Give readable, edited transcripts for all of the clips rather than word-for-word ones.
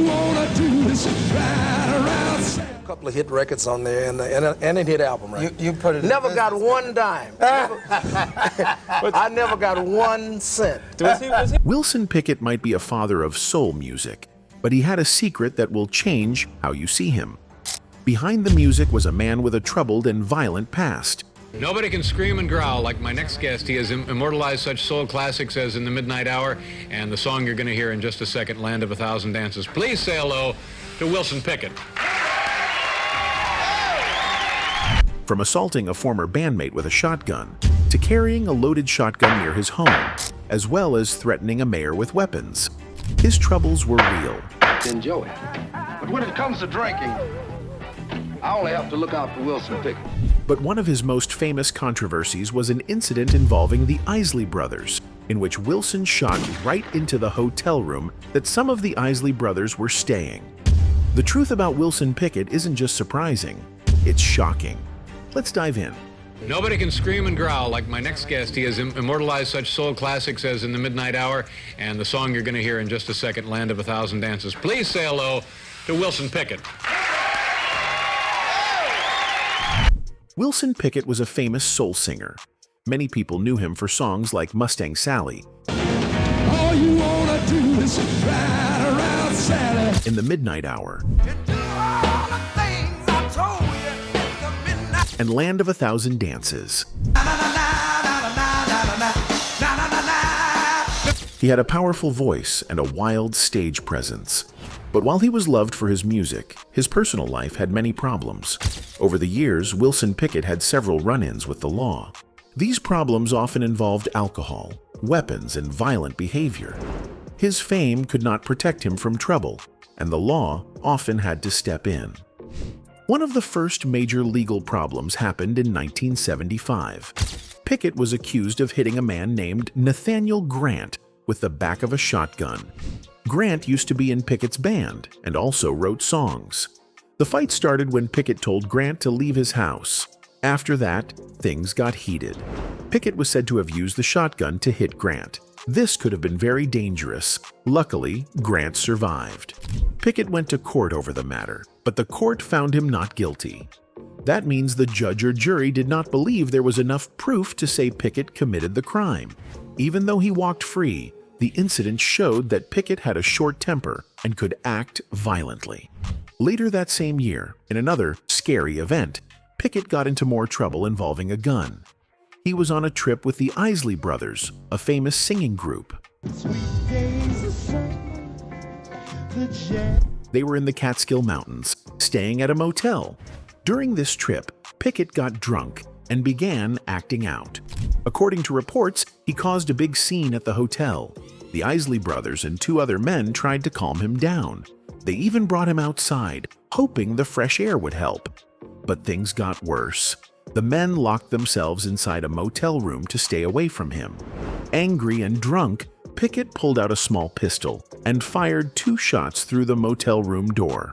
you wanna do is ride around. A couple of hit records on there and a hit album, right? You put it. Never got one dime. I never got 1 cent. Wilson Pickett might be a father of soul music, but he had a secret that will change how you see him. Behind the music was a man with a troubled and violent past. Nobody can scream and growl like my next guest. He has immortalized such soul classics as In the Midnight Hour and the song you're going to hear in just a second, Land of a Thousand Dances. Please say hello to Wilson Pickett. From assaulting a former bandmate with a shotgun to carrying a loaded shotgun near his home, as well as threatening a mayor with weapons, his troubles were real. Enjoy it. But when it comes to drinking, I only have to look out for Wilson Pickett. But one of his most famous controversies was an incident involving the Isley Brothers, in which Wilson shot right into the hotel room that some of the Isley Brothers were staying. The truth about Wilson Pickett isn't just surprising, it's shocking. Let's dive in. Nobody can scream and growl like my next guest. He has immortalized such soul classics as In the Midnight Hour and the song you're going to hear in just a second, Land of a Thousand Dances. Please say hello to Wilson Pickett. Wilson Pickett was a famous soul singer. Many people knew him for songs like Mustang Sally, All you wanna do is ride around, Sally. In the Midnight Hour, and Land of a Thousand Dances. He had a powerful voice and a wild stage presence. But while he was loved for his music, his personal life had many problems. Over the years, Wilson Pickett had several run-ins with the law. These problems often involved alcohol, weapons, and violent behavior. His fame could not protect him from trouble, and the law often had to step in. One of the first major legal problems happened in 1975. Pickett was accused of hitting a man named Nathaniel Grant with the back of a shotgun. Grant used to be in Pickett's band and also wrote songs. The fight started when Pickett told Grant to leave his house. After that, things got heated. Pickett was said to have used the shotgun to hit Grant. This could have been very dangerous. Luckily, Grant survived. Pickett went to court over the matter, but the court found him not guilty. That means the judge or jury did not believe there was enough proof to say Pickett committed the crime. Even though he walked free, the incident showed that Pickett had a short temper and could act violently. Later that same year, in another scary event, Pickett got into more trouble involving a gun. He was on a trip with the Isley Brothers, a famous singing group. They were in the Catskill Mountains, staying at a motel. During this trip, Pickett got drunk and began acting out. According to reports, he caused a big scene at the hotel. The Isley Brothers and 2 other men tried to calm him down. They even brought him outside, hoping the fresh air would help. But things got worse. The men locked themselves inside a motel room to stay away from him. Angry and drunk, Pickett pulled out a small pistol and fired 2 shots through the motel room door.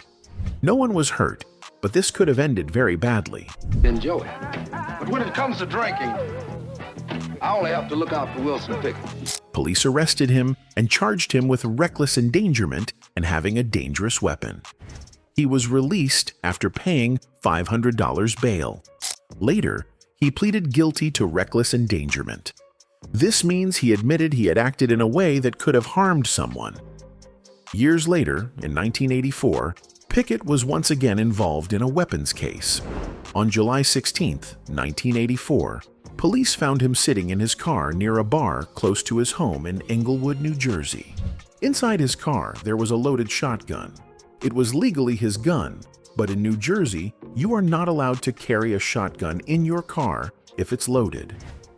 No one was hurt, but this could have ended very badly. Enjoy it. But when it comes to drinking, I only have to look out for Wilson Pickett. Police arrested him and charged him with reckless endangerment and having a dangerous weapon. He was released after paying $500 bail. Later, he pleaded guilty to reckless endangerment. This means he admitted he had acted in a way that could have harmed someone. Years later, in 1984, Pickett was once again involved in a weapons case. On July 16, 1984, police found him sitting in his car near a bar close to his home in Englewood, New Jersey. Inside his car, there was a loaded shotgun. It was legally his gun, but in New Jersey, you are not allowed to carry a shotgun in your car if it's loaded.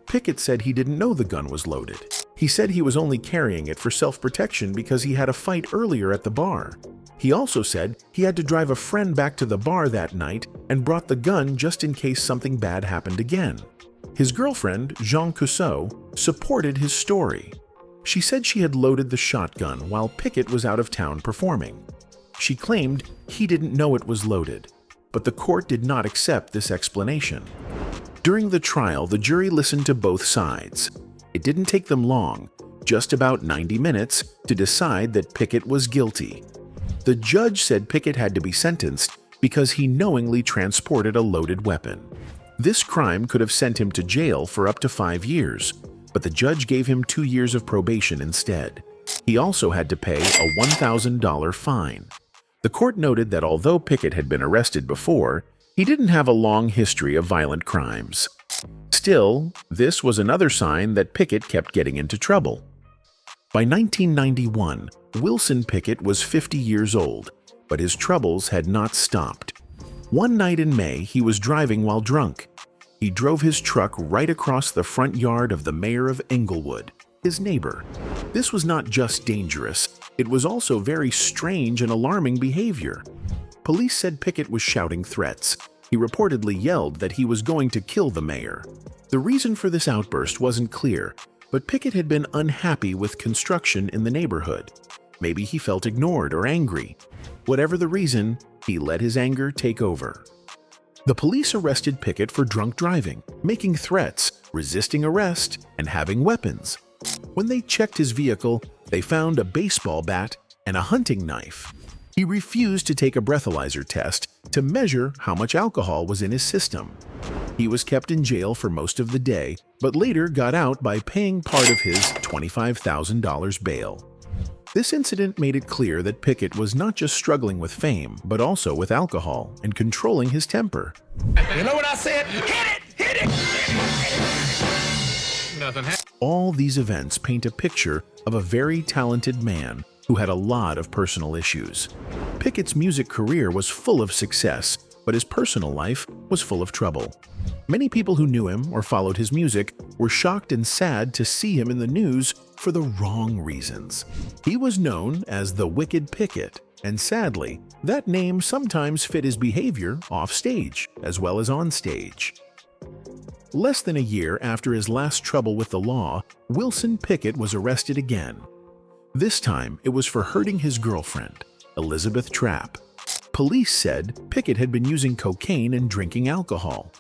Pickett said he didn't know the gun was loaded. He said he was only carrying it for self-protection because he had a fight earlier at the bar. He also said he had to drive a friend back to the bar that night and brought the gun just in case something bad happened again. His girlfriend, Jean Cousseau, supported his story. She said she had loaded the shotgun while Pickett was out of town performing. She claimed he didn't know it was loaded, but the court did not accept this explanation. During the trial, the jury listened to both sides. It didn't take them long, just about 90 minutes, to decide that Pickett was guilty. The judge said Pickett had to be sentenced because he knowingly transported a loaded weapon. This crime could have sent him to jail for up to 5 years, but the judge gave him 2 years of probation instead. He also had to pay a $1,000 fine. The court noted that although Pickett had been arrested before, he didn't have a long history of violent crimes. Still, this was another sign that Pickett kept getting into trouble. By 1991, Wilson Pickett was 50 years old, but his troubles had not stopped. One night in May, he was driving while drunk. He drove his truck right across the front yard of the mayor of Englewood, his neighbor. This was not just dangerous, it was also very strange and alarming behavior. Police said Pickett was shouting threats. He reportedly yelled that he was going to kill the mayor. The reason for this outburst wasn't clear, but Pickett had been unhappy with construction in the neighborhood. Maybe he felt ignored or angry. Whatever the reason, he let his anger take over. The police arrested Pickett for drunk driving, making threats, resisting arrest, and having weapons. When they checked his vehicle, they found a baseball bat and a hunting knife. He refused to take a breathalyzer test to measure how much alcohol was in his system. He was kept in jail for most of the day, but later got out by paying part of his $25,000 bail. This incident made it clear that Pickett was not just struggling with fame, but also with alcohol and controlling his temper. You know what I said? Hit it! Hit it! Nothing happened. All these events paint a picture of a very talented man who had a lot of personal issues. Pickett's music career was full of success, but his personal life was full of trouble. Many people who knew him or followed his music were shocked and sad to see him in the news for the wrong reasons. He was known as the Wicked Pickett, and sadly, that name sometimes fit his behavior off stage as well as on stage. Less than a year after his last trouble with the law, Wilson Pickett was arrested again. This time, it was for hurting his girlfriend, Elizabeth Trapp. Police said Pickett had been using cocaine and drinking alcohol.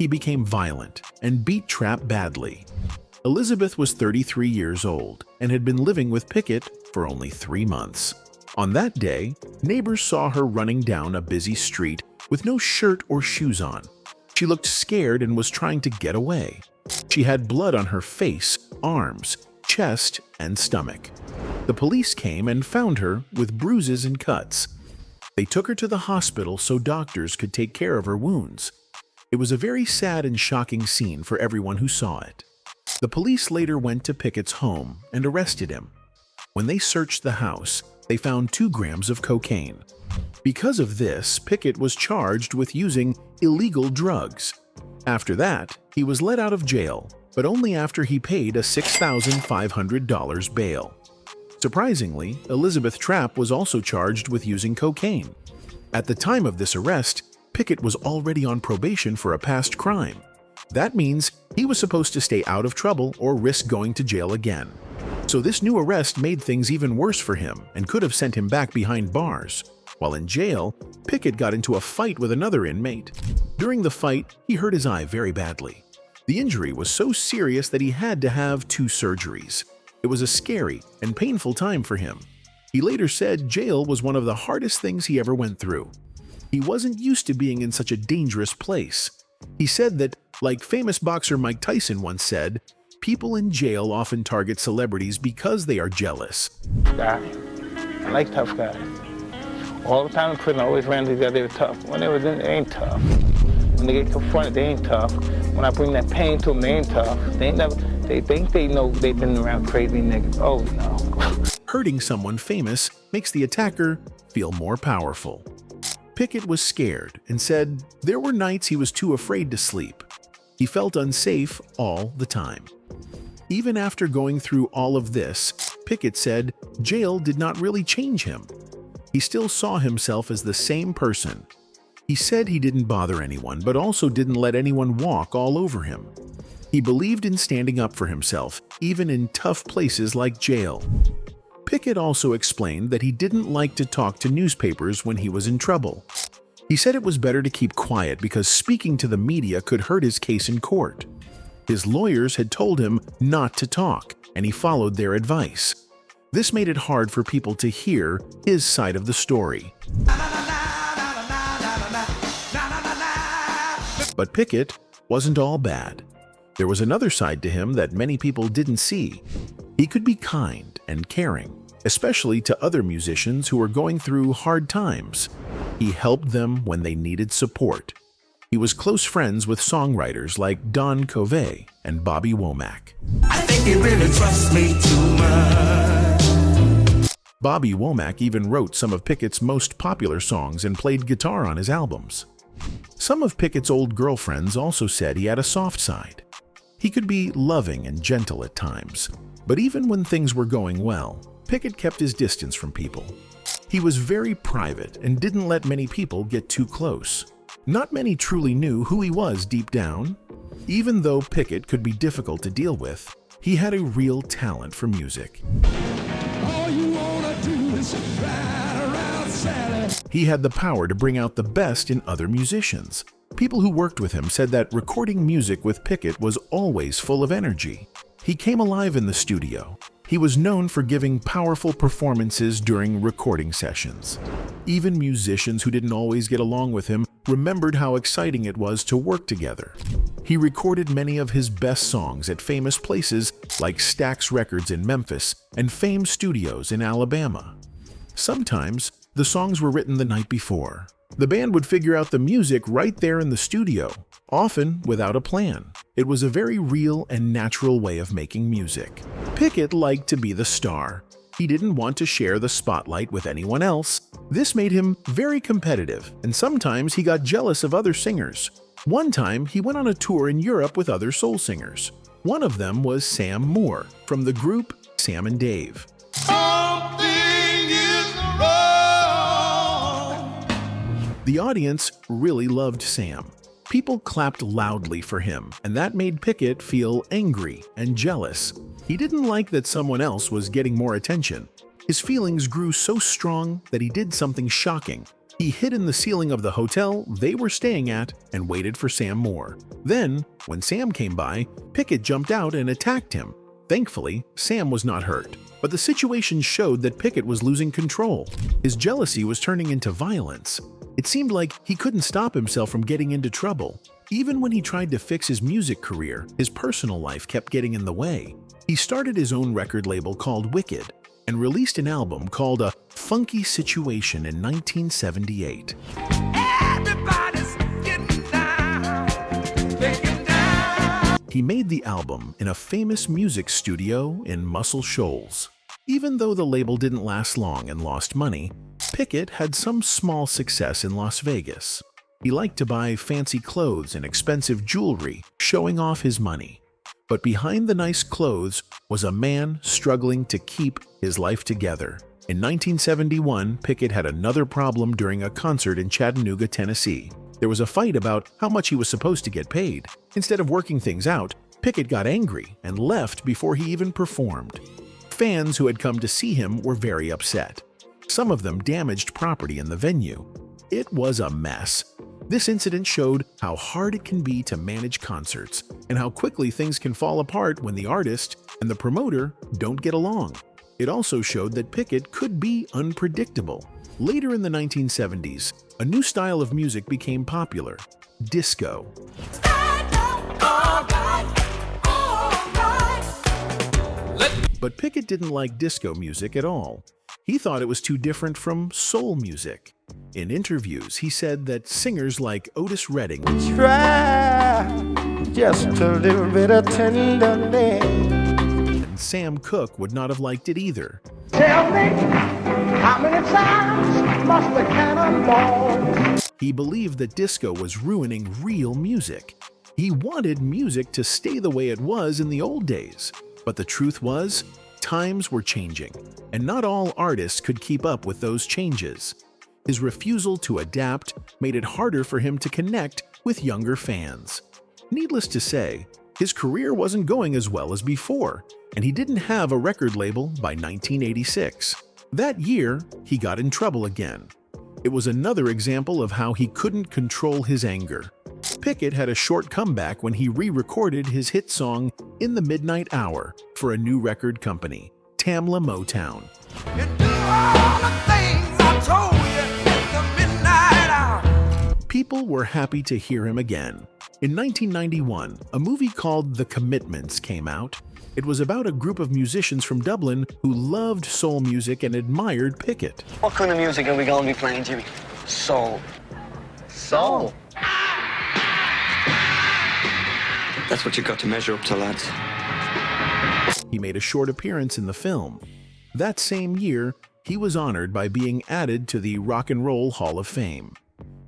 He became violent and beat Trapp badly. Elizabeth was 33 years old and had been living with Pickett for only 3 months. On that day, neighbors saw her running down a busy street with no shirt or shoes on. She looked scared and was trying to get away. She had blood on her face, arms, chest, and stomach. The police came and found her with bruises and cuts. They took her to the hospital so doctors could take care of her wounds. It was a very sad and shocking scene for everyone who saw it. The police later went to Pickett's home and arrested him. When they searched the house, they found 2 grams of cocaine. Because of this, Pickett was charged with using illegal drugs. After that, he was let out of jail, but only after he paid a $6,500 bail. Surprisingly, Elizabeth Trapp was also charged with using cocaine. At the time of this arrest, Pickett was already on probation for a past crime. That means he was supposed to stay out of trouble or risk going to jail again. So this new arrest made things even worse for him and could have sent him back behind bars. While in jail, Pickett got into a fight with another inmate. During the fight, he hurt his eye very badly. The injury was so serious that he had to have 2 surgeries. It was a scary and painful time for him. He later said jail was one of the hardest things he ever went through. He wasn't used to being in such a dangerous place. He said that, like famous boxer Mike Tyson once said, people in jail often target celebrities because they are jealous. I like tough guys. All the time in prison, I always ran these guys, they were tough. When they was in, they ain't tough. When they get confronted, they ain't tough. When I bring that pain to them, they ain't tough. They think they know they've been around crazy niggas. Oh, no. Hurting someone famous makes the attacker feel more powerful. Pickett was scared and said there were nights he was too afraid to sleep. He felt unsafe all the time. Even after going through all of this, Pickett said jail did not really change him. He still saw himself as the same person. He said he didn't bother anyone, but also didn't let anyone walk all over him. He believed in standing up for himself, even in tough places like jail. Pickett also explained that he didn't like to talk to newspapers when he was in trouble. He said it was better to keep quiet because speaking to the media could hurt his case in court. His lawyers had told him not to talk, and he followed their advice. This made it hard for people to hear his side of the story. But Pickett wasn't all bad. There was another side to him that many people didn't see. He could be kind and caring, especially to other musicians who were going through hard times. He helped them when they needed support. He was close friends with songwriters like Don Covey and Bobby Womack. I think he really trusts me too much. Bobby Womack even wrote some of Pickett's most popular songs and played guitar on his albums. Some of Pickett's old girlfriends also said he had a soft side. He could be loving and gentle at times, but even when things were going well, Pickett kept his distance from people. He was very private and didn't let many people get too close. Not many truly knew who he was deep down. Even though Pickett could be difficult to deal with, he had a real talent for music. All you wanna do is ride around Sally. He had the power to bring out the best in other musicians. People who worked with him said that recording music with Pickett was always full of energy. He came alive in the studio. He was known for giving powerful performances during recording sessions. Even musicians who didn't always get along with him remembered how exciting it was to work together. He recorded many of his best songs at famous places like Stax Records in Memphis and Fame Studios in Alabama. Sometimes, the songs were written the night before. The band would figure out the music right there in the studio, often without a plan. It was a very real and natural way of making music. Pickett liked to be the star. He didn't want to share the spotlight with anyone else. This made him very competitive, and sometimes he got jealous of other singers. One time, he went on a tour in Europe with other soul singers. One of them was Sam Moore from the group Sam and Dave. The audience really loved Sam. People clapped loudly for him, and that made Pickett feel angry and jealous. He didn't like that someone else was getting more attention. His feelings grew so strong that he did something shocking. He hid in the ceiling of the hotel they were staying at and waited for Sam Moore. Then, when Sam came by, Pickett jumped out and attacked him. Thankfully, Sam was not hurt. But the situation showed that Pickett was losing control. His jealousy was turning into violence. It seemed like he couldn't stop himself from getting into trouble. Even when he tried to fix his music career, his personal life kept getting in the way. He started his own record label called Wicked and released an album called A Funky Situation in 1978. He made the album in a famous music studio in Muscle Shoals. Even though the label didn't last long and lost money, Pickett had some small success in Las Vegas. He liked to buy fancy clothes and expensive jewelry, showing off his money. But behind the nice clothes was a man struggling to keep his life together. In 1971, Pickett had another problem during a concert in Chattanooga, Tennessee. There was a fight about how much he was supposed to get paid. Instead of working things out, Pickett got angry and left before he even performed. Fans who had come to see him were very upset. Some of them damaged property in the venue. It was a mess. This incident showed how hard it can be to manage concerts and how quickly things can fall apart when the artist and the promoter don't get along. It also showed that Pickett could be unpredictable. Later in the 1970s, a new style of music became popular: disco. But Pickett didn't like disco music at all. He thought it was too different from soul music. In interviews, he said that singers like Otis Redding Try just a little bit of tenderness. and Sam Cooke would not have liked it either. Tell me, how many times must the cannonball? He believed that disco was ruining real music. He wanted music to stay the way it was in the old days. But the truth was, times were changing, and not all artists could keep up with those changes. His refusal to adapt made it harder for him to connect with younger fans. Needless to say, his career wasn't going as well as before, and he didn't have a record label by 1986. That year, he got in trouble again. It was another example of how he couldn't control his anger. Pickett had a short comeback when he re-recorded his hit song In the Midnight Hour for a new record company, Tamla Motown. And do all the things I told you in the midnight hour. People were happy to hear him again. In 1991, a movie called The Commitments came out. It was about a group of musicians from Dublin who loved soul music and admired Pickett. What kind of music are we going to be playing, Jimmy? Soul. Soul? That's what you got to measure up to, lads. He made a short appearance in the film. That same year, he was honored by being added to the Rock and Roll Hall of Fame.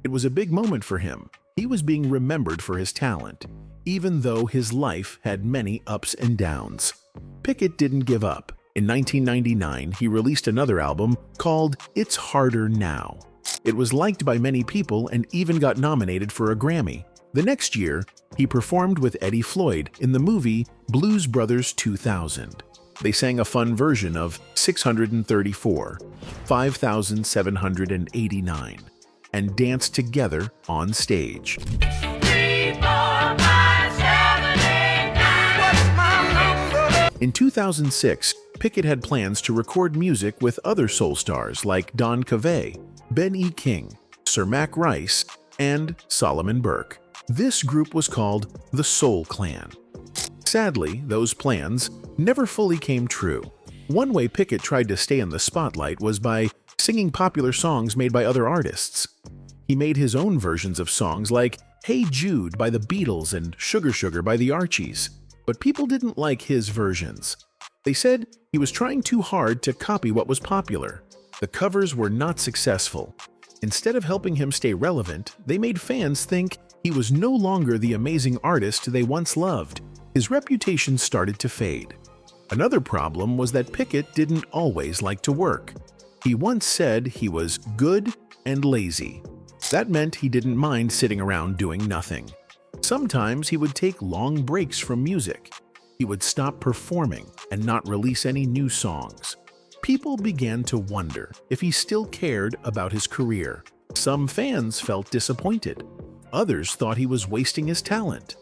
It was a big moment for him. He was being remembered for his talent, even though his life had many ups and downs. Pickett didn't give up. In 1999, he released another album called It's Harder Now. It was liked by many people and even got nominated for a Grammy. The next year, he performed with Eddie Floyd in the movie Blues Brothers 2000. They sang a fun version of 634, 5,789, and danced together on stage. In 2006, Pickett had plans to record music with other soul stars like Don Cavay, Ben E. King, Sir Mac Rice, and Solomon Burke. This group was called the Soul Clan. Sadly, those plans never fully came true. One way Pickett tried to stay in the spotlight was by singing popular songs made by other artists. He made his own versions of songs like Hey Jude by the Beatles and Sugar Sugar by the Archies. But people didn't like his versions. They said he was trying too hard to copy what was popular. The covers were not successful. Instead of helping him stay relevant, they made fans think he was no longer the amazing artist they once loved. His reputation started to fade. Another problem was that Pickett didn't always like to work. He once said he was good and lazy. That meant he didn't mind sitting around doing nothing. Sometimes he would take long breaks from music. He would stop performing and not release any new songs. People began to wonder if he still cared about his career. Some fans felt disappointed. Others thought he was wasting his talent.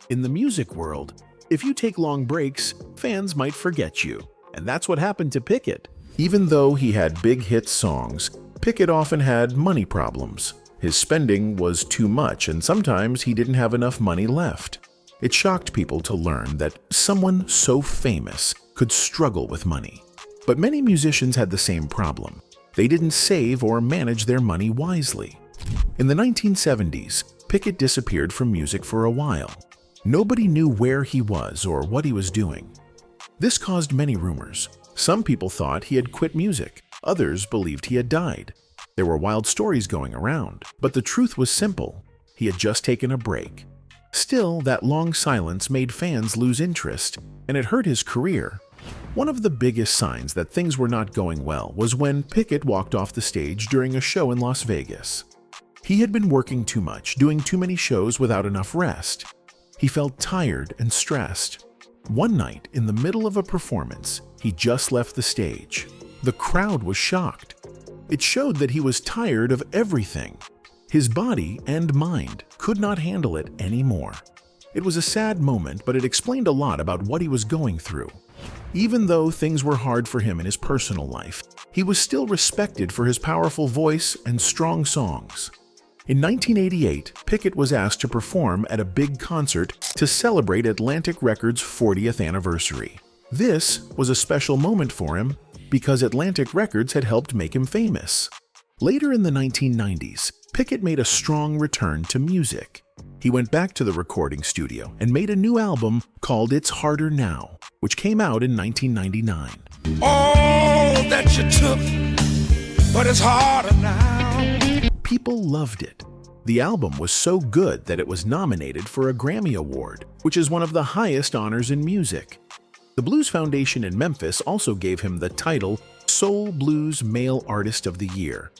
In the music world, if you take long breaks, fans might forget you. And that's what happened to Pickett. Even though he had big hit songs, Pickett often had money problems. His spending was too much, and sometimes he didn't have enough money left. It shocked people to learn that someone so famous could struggle with money. But many musicians had the same problem. They didn't save or manage their money wisely. In the 1970s, Pickett disappeared from music for a while. Nobody knew where he was or what he was doing. This caused many rumors. Some people thought he had quit music. Others believed he had died. There were wild stories going around, but the truth was simple. He had just taken a break. Still, that long silence made fans lose interest, and it hurt his career. One of the biggest signs that things were not going well was when Pickett walked off the stage during a show in Las Vegas. He had been working too much, doing too many shows without enough rest. He felt tired and stressed. One night, in the middle of a performance, he just left the stage. The crowd was shocked. It showed that he was tired of everything. His body and mind could not handle it anymore. It was a sad moment, but it explained a lot about what he was going through. Even though things were hard for him in his personal life, he was still respected for his powerful voice and strong songs. In 1988, Pickett was asked to perform at a big concert to celebrate Atlantic Records' 40th anniversary. This was a special moment for him because Atlantic Records had helped make him famous. Later in the 1990s, Pickett made a strong return to music. He went back to the recording studio and made a new album called It's Harder Now, which came out in 1999. All that you took, but it's harder now. People loved it. The album was so good that it was nominated for a Grammy Award, which is one of the highest honors in music. The Blues Foundation in Memphis also gave him the title Soul Blues Male Artist of the Year.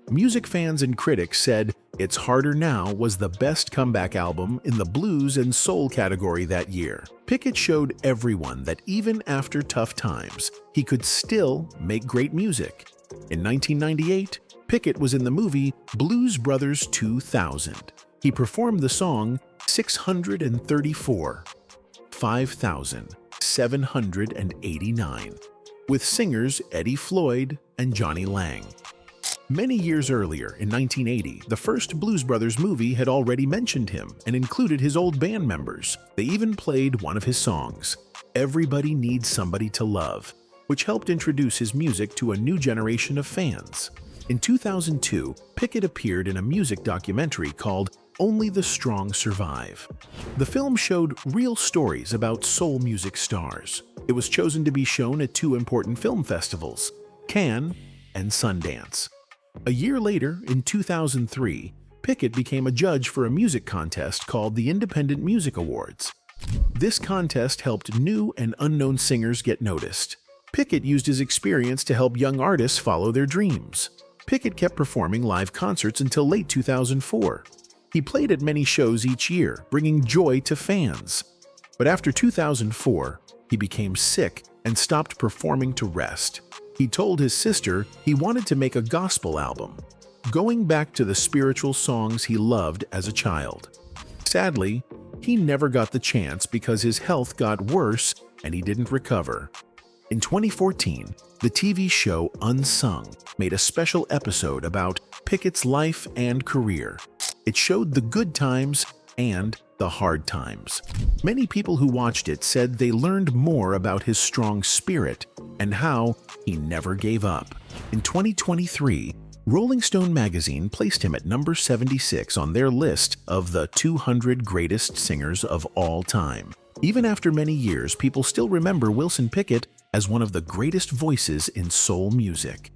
Music fans and critics said It's Harder Now was the best comeback album in the blues and soul category that year. Pickett showed everyone that even after tough times, he could still make great music. In 1998, Pickett was in the movie Blues Brothers 2000. He performed the song 634, 5,789. with singers Eddie Floyd and Johnny Lang. Many years earlier, in 1980, the first Blues Brothers movie had already mentioned him and included his old band members. They even played one of his songs, "Everybody Needs Somebody to Love," which helped introduce his music to a new generation of fans. In 2002, Pickett appeared in a music documentary called Only the Strong Survive. The film showed real stories about soul music stars. It was chosen to be shown at two important film festivals, Cannes and Sundance. A year later, in 2003, Pickett became a judge for a music contest called the Independent Music Awards. This contest helped new and unknown singers get noticed. Pickett used his experience to help young artists follow their dreams. Pickett kept performing live concerts until late 2004. He played at many shows each year, bringing joy to fans. But after 2004, he became sick and stopped performing to rest. He told his sister he wanted to make a gospel album, going back to the spiritual songs he loved as a child. Sadly, he never got the chance because his health got worse and he didn't recover. In 2014, the TV show Unsung made a special episode about Pickett's life and career. It showed the good times and the hard times. Many people who watched it said they learned more about his strong spirit and how he never gave up. In 2023, Rolling Stone magazine placed him at number 76 on their list of the 200 greatest singers of all time. Even after many years, people still remember Wilson Pickett as one of the greatest voices in soul music.